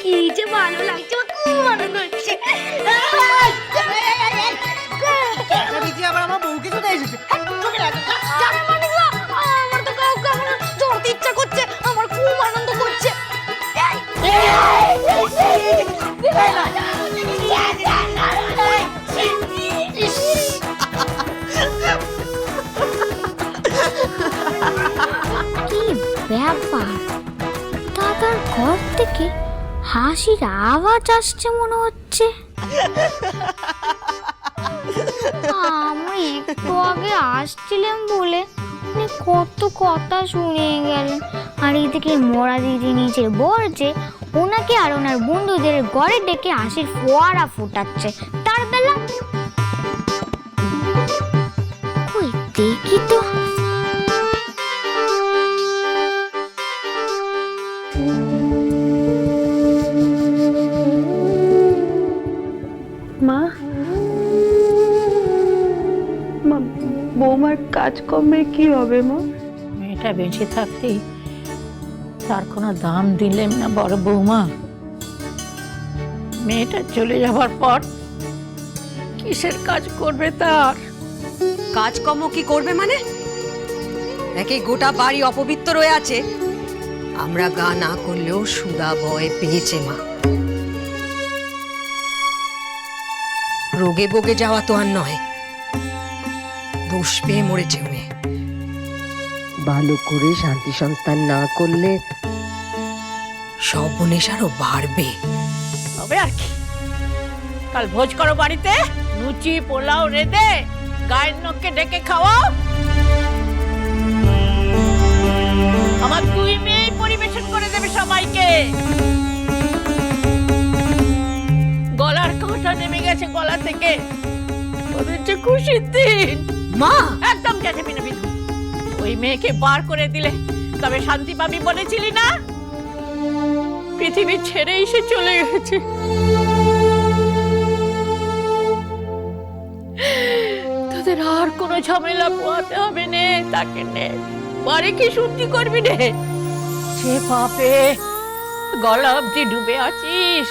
কি যে ভালো লাগছে, খুব আনন্দ হচ্ছে। আবার আমার বউকে চলে এসেছে। আমার তো কাউকে আমার ধরতে ইচ্ছা করছে, আমার খুব আনন্দ করছে। কি ব্যাপার, দাদার ঘর থেকে হাসির আওয়াজ আসছে মনে হচ্ছে। আমি একটু আগে আসছিলাম বলে কত কথা শুনে গেলেন, আর এদিকে মরা দিদি নিচের বলছে ওনাকে আর ওনার বন্ধুদের ঘরে ডেকে হাসির ফোয়ারা ফোটাচ্ছে। তার বেলা কই দেখি তো। মা, বৌমার কাজকর্মের কি হবে মা? মেয়েটা বেঁচে থাকতেই তার কোনো দাম দিলেন না বড় বৌমা। মেয়েটা চলে যাবার পর কিসের কাজ করবে তার? কাজকর্ম কি করবে মানে? একে গোটা বাড়ি অপবিত্র রয়ে আছে, আমরা গা না করলেও সুদা ভয় পেয়েছে মা। রোগে বোগে যাওয়া তো আর নয়, দোষ পেয়ে মরেছে উনি। ভালো করে শান্তি সংস্থান না করলে সর্বনেশ আরো বাড়বে। হবে আর কি, কাল ভোজ করো বাড়িতে, লুচি পোলাও রেঁধে গায়ের লোককে ডেকে খাওয়াও। আমার দুই মেয়ে পরিবেশন করে দেবে সবাইকে। গলার কাঁটা নেমে গেছে গলা থেকে, ওদের যে খুশির দিন। মা একদম চেঁচাবি না বিধু, ওই মেয়েকে বার করে দিলে তবে শান্তি পাবি বলেছিলি না? পৃথিবী ছেড়েই সে চলে গেছে। তোদের আর কোনো ঝামেলা পোহাতে হবে নে, তাকে নে বাড়ি কি শুদ্ধি করবি রে? সে পাপে গলা অব্দি ডুবে আছিস,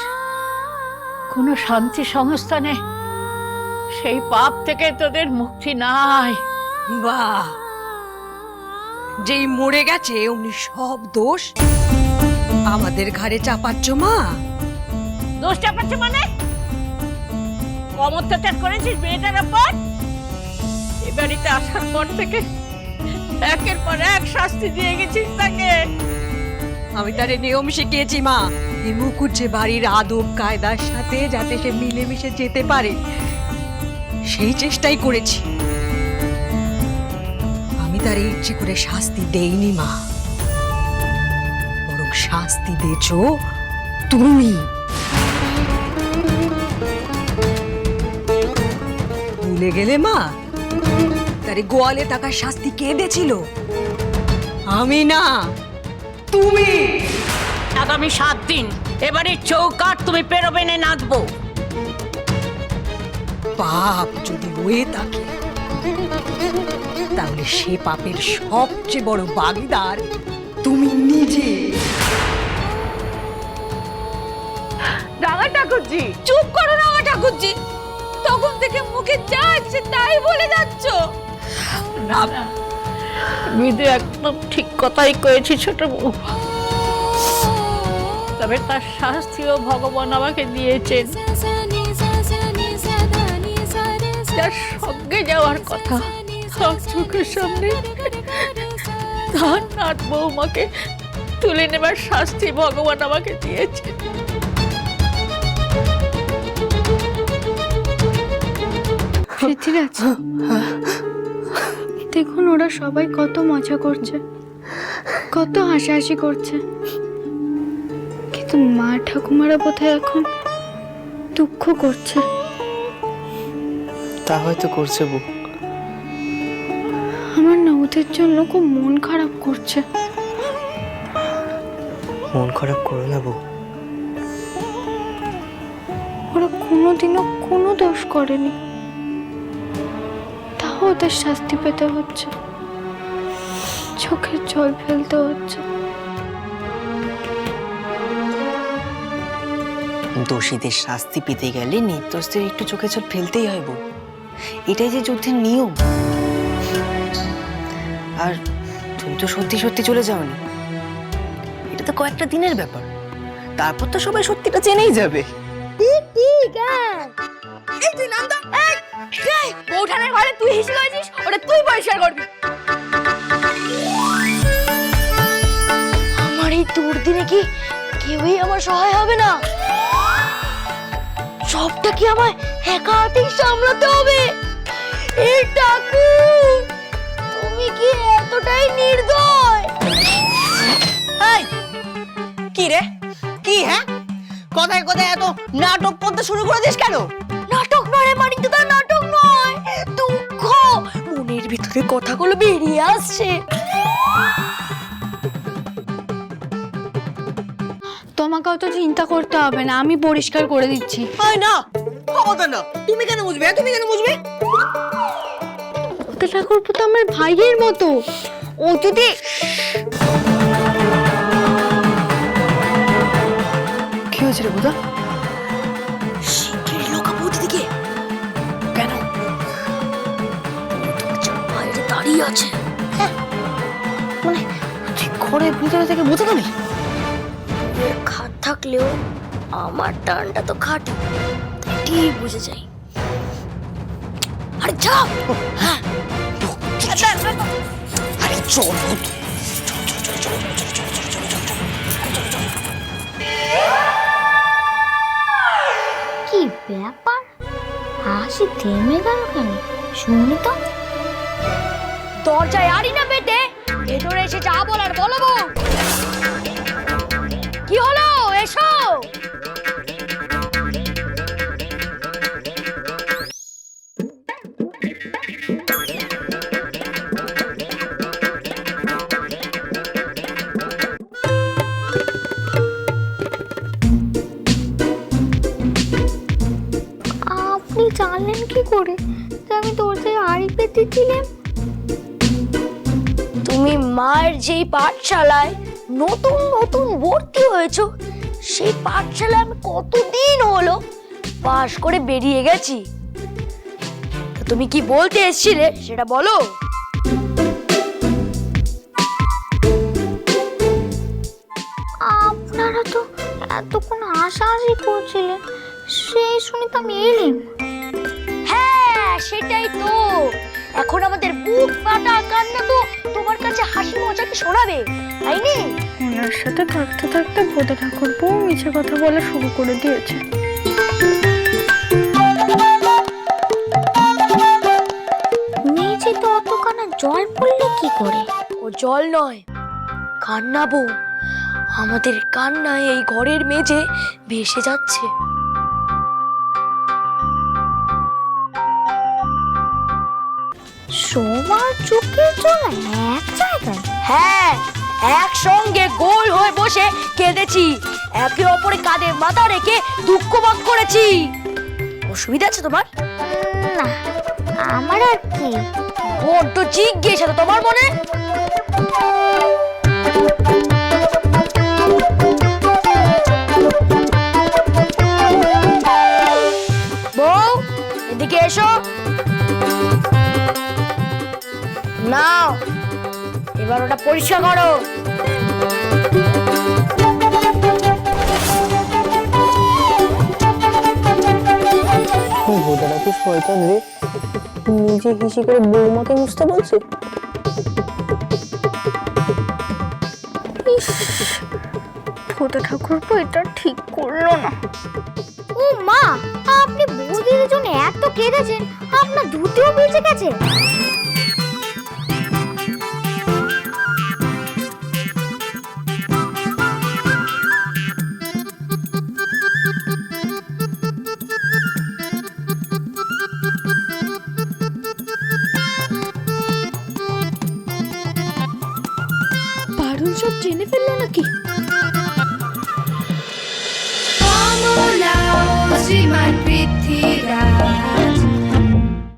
কোনো শান্তি সংস্থানে সেই পাপ থেকে তোদের মুক্তি নাই। বাহ, যেই মরে গেছে উনি সব দোষ আমাদের ঘাড়ে চাপাচ্ছ মা। দোষ চাপাচ্ছে মানে? কম অত্যাচার করেছিস মেয়েটার ওপর। এ বাড়িতে আসার পর থেকে একের পর এক শাস্তি দিয়ে গেছিস তাকে। আমি তারে নিয়ম শিখিয়েছি মা, এই মুকুট বাড়ির আদব কায়দার সাথে যাতে সে মিলেমিশে যেতে পারে, সেই চেষ্টাই করেছি। আমি তার ইচ্ছে করে শাস্তি দেইনি মা, বরং শাস্তি দিয়েছ তুমি। ভুলে গেলে মা, তারে গোয়ালে থাকার শাস্তি কে দিয়েছিল? আমি না, তুমি। আগামী 7 দিন এবারে চৌকাট তুমি পেরোবে না, নাচবো। পাপ যদি হয়ে থাকে তাহলে সে পাপের সবচেয়ে বড় ভাগীদার তুমি নিজে। রাঙা ঠাকুরজি, চুপ করো রাঙা ঠাকুরজি, তখন থেকে মুখে যা ইচ্ছে তাই বলে যাচ্ছ। বিধু একদম ঠিক কথাই কয়েছি ছোট বউ, তবে তার শাস্তিও ভগবান আমাকে দিয়েছেন। যার সঙ্গে যাওয়ার কথা তার চোখের সামনে তার নাত বৌমাকে তুলে নেবার শাস্তি ভগবান আমাকে দিয়েছেন। পৃথ্বীরাজ, দেখুন ওরা সবাই কত মজা করছে, কত হাসাহাসি করছে, কিন্তু মা ঠাকুমারা বোধহয় এখন দুঃখ করছে। তা হয়তো করছে বউ। আমার না ওদের জন্য খুব মন খারাপ করছে। মন খারাপ করো না বউ। ওরা কোনোদিনও কোনো দোষ করেনি, তাও ওদের শাস্তি পেতে হচ্ছে, চোখের জল ফেলতে হচ্ছে। দোষীদের শাস্তি পেতে গেলে নির্দোষদের একটু চোখে জল ফেলতেই হয় বউ। এটাই যে যুদ্ধের নিয়ম। আর তুমি তো সত্যি সত্যি চলে যাওনি, এটা তো কয়েকটা দিনের ব্যাপার, তারপর তো সবাই সত্যিটা জেনেই যাবে। বউঠানের ঘরে তুই হিসেবে করেছিস, ওটা তুই পরিষ্কার করবি। আমার এই দুর্দিনে কি কেউই আমার সহায় হবে না? সবটা কি আমায় একা হাতেই সামলাতে হবে? এই ঠাকুর, তুমি কি এতটাই নির্দয়? কি রে কি? হ্যাঁ, কথায় কথায় এত নাটক করতে শুরু করে দিস কেন? নাটক নয় মানিকদা, নাটক নয়, দুঃখ। মনের ভিতরে কথাগুলো বেরিয়ে আসছে। তোমাকে অত চিন্তা করতে হবে না, আমি পরিষ্কার করে দিচ্ছি। না ক্ষমতা না, তুমি কেন বুঝবে? তুমি কেন বুঝবে? ঠাকুরপো তো আমার ভাইয়ের মতো, ও যদি কি হয়েছে রে বুদা? শিগগিরই লোকা বৌদিদিকে। কেন? বাইরে দাঁড়িয়ে আছে। মানে তুই ঘরের ভিতরে থেকে বুঝে গেলি? এর খাট থাকলেও আমার টানটা তো খাটে, তাই ঠিক বুঝে যাই। আরে যাও। হ্যাঁ, আরে চল। কি ব্যাপার, হাসি থেমে গেল কেন? শুনি তো। দরজায় আড়ি না বেটে ভেতরে এসে যা বলার বলো। কি হলো, এসো। আপনি জানলেন কি করে যে আমি দরজায় আড়ি পেতেছিলাম? তুমি মায়ের যেই পাঠশালায় নতুন নতুন ভর্তি হয়েছো, সেই পাঠশালায় আমি কতদিন হলো পাশ করে বেরিয়ে গেছি। তা তুমি কি বলতে এসেছিলে সেটা বলো। আপনারা তো এতক্ষণ হাসাহাসি করছিলেন, সেই শুনে তো আমি এলাম। হ্যাঁ সেটাই তো, এখন আমাদের বুক ফাটা কান্না তো তোমার কাছে হাসি মজাকে শোনাবে, তাই নি? ওনার সাথে থাকতে থাকতে ভোদা ঠাকুরপো মিছে কথা বলা শুরু করে দিয়েছে। নিচে তো অত কানা জল পড়লে কি করে? ও জল নয়, কান্না বউ। আমাদের কান্নায় এই ঘরের মেঝে ভেসে যাচ্ছে। সবার চোখের জল এক জায়গায়? হ্যাঁ, একসঙ্গে গোল হয়ে বসে কেঁদেছি, একে অপরে কাঁধে মাথা রেখে দুঃখ ভাগ করেছি। অসুবিধা আছে তোমার? না, আমার আর কি। বড্ড জিজ্ঞেস তো তোমার মনে। বউ এদিকে এসো। নাও, এবার ওটা পরিষ্কার করো। ভোদারা কি শয়তান রে, নিজে হিসি করে বৌমাকে মুছতে বলছে। ভোদা ঠাকুরপো এটা ঠিক করলো না। ও মা, আপনি বৌদির জন্য এত কেঁদেছেন, আপনার ধুতিও ভিজে গেছে। পারুল সব জেনে ফেললো নাকি? শ্রীমান পৃথ্বীরাজ